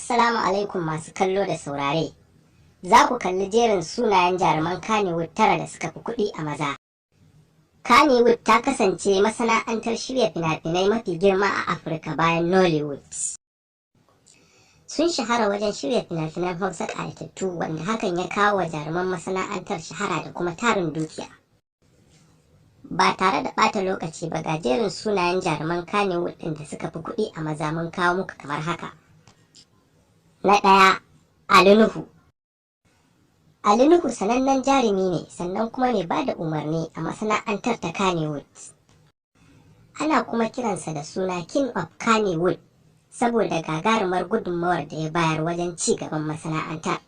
Assalamu alaikum masu kallo da saurare. Za ku kalli jerin sunayen jaruman Kannywood tara da suka fi kuɗi a maza. Kannywood ta kasance masana'antar shirya fina-finai mafi girma a Afirka bayan Nollywood. Sun shahara wajen shirya fina-finan Hausa ƙayatattu, wanda hakan ya kawo wa jaruman masana'antar shahara da kuma tarin dukiya. Ba tare da ɓata lokaci ba, ga jerin sunayen jaruman Kannywood ɗin da suka fi kuɗi a maza mun kawo muku kamar haka. Na ɗaya, Ali Nuhu. Ali Nuhu sanannen jarumi ne, sannan kuma mai bada umarni a masana'antar ta Kannywood. Ana kuma kiransa da suna King of Kannywood saboda gagarumar gudunmawar da ya bayar wajen ci gaban masana'antar.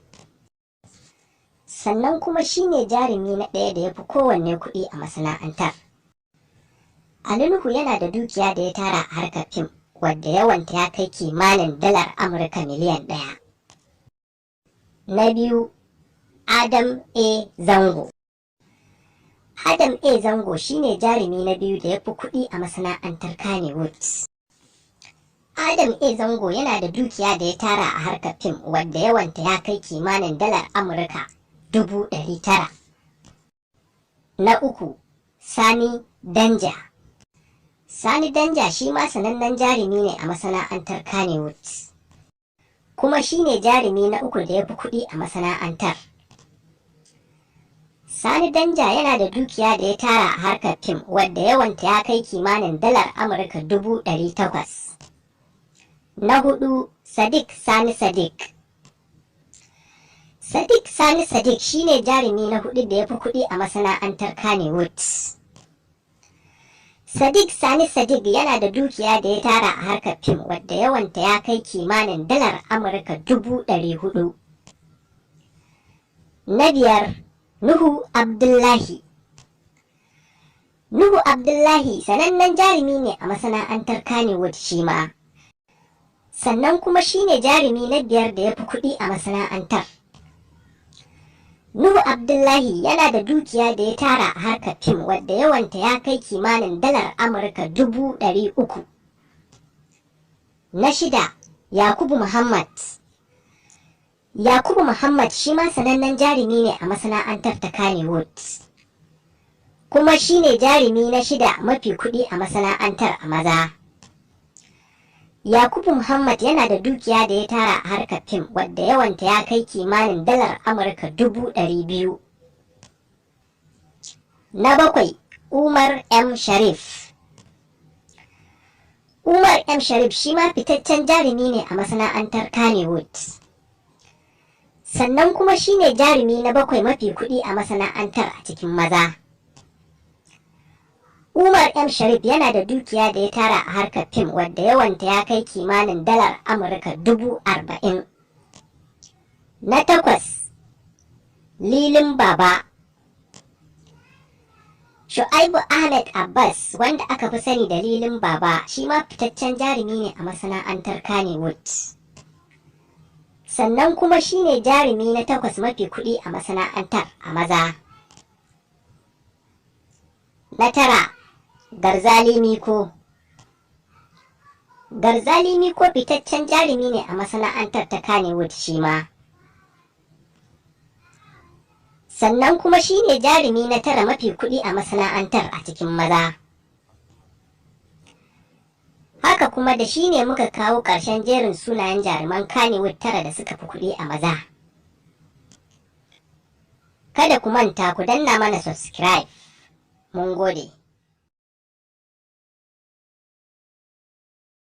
Sannan kuma shine jarumi na ɗaya da ya fi kowanne kuɗi a masana'antar. Ali Nuhu yana da dukiya da ya tara a harkar fim, wadda yawanta ya kai kimanin dalar Amurka miliyan 1. Na biyu, Adam A. Zango. Adam A. Zango shine jarumi na biyu da ya fi kuɗi a masana'antar Kannywood. Adam A. Zango yana da dukiya da ya tara a harkar fim, wadda yawanta ya kai kimanin dalar Amurka 900,000. Na uku, Sani Danja. Sani Danja shi ma sanannen jarumi ne a masana'antar Kannywood, kuma shi ne jarumi na uku da ya fi kuɗi a masana'antar. Sani Danja yana da dukiya da ya tara a harkar fim, wadda yawanta ya kai kimanin dalar Amurka 800,000. Na hudu, Sadiq Sani Sadiq. Sadiq Sani Sadiq shi ne jarumi na hudu da ya fi kuɗi a masana'antar Kannywood. Sadiq Sani Sadiq yana da dukiya da ya tara a harkar fim, wadda yawanta ya kai kimanin dalar Amurka 400,000. Na biyar, Nuhu Abdullahi. Nuhu Abdullahi sanannen jarumi ne a masana'antar Kannywood shi ma. Sannan kuma shi ne jarumi na biyar da ya fi kuɗi a masana'antar. Nuhu Abdullahi yana da dukiya da ya tara a harkar fim, wadda yawanta ya kai kimanin dalar Amurka 300,000. Na shida, Yakubu Muhammad. Yakubu Muhammad shi ma sanannen jarumi ne a masana'antar ta Kannywood, kuma shi ne jarumi na shida mafi kuɗi a masana'antar a maza. Yakubu Muhammad yana da dukiya da ya tara a harkar fim, wadda yawanta ya kai kimanin dalar Amurka 200,000. Na bakwai, Umar M. Sharif. Umar M. Sharif shi ma fitaccen jarumi ne a masana'antar Kannywood, sannan kuma shi ne jarumi na bakwai mafi kuɗi a masana'antar a cikin maza. Umar M. Sharif yana da dukiya da ya tara a harkar fim, wadda yawanta ya kai kimanin dalar Amurka 40,000. Na takwas, Lilin Baba. Shu'aibu Ahmed Abbas, wanda aka fi sani da Lilin Baba, shi ma fitaccen jarumi ne a masana'antar Kannywood. Sannan kuma shi ne jarumi na 8 mafi kuɗi a masana'antar a maza. Na tara, Garzali Miko. Garzali Miko fitaccen jarumi ne a masana'antar ta Kannywood shi ma. Sannan kuma shi ne jarumi na 9 mafi kuɗi a masana'antar a cikin maza. Haka kuma da shi ne muka kawo ƙarshen jerin sunayen jaruman Kannywood 9 da suka fi kuɗi a maza. Kada ku manta ku danna mana subscribe. Mun gode.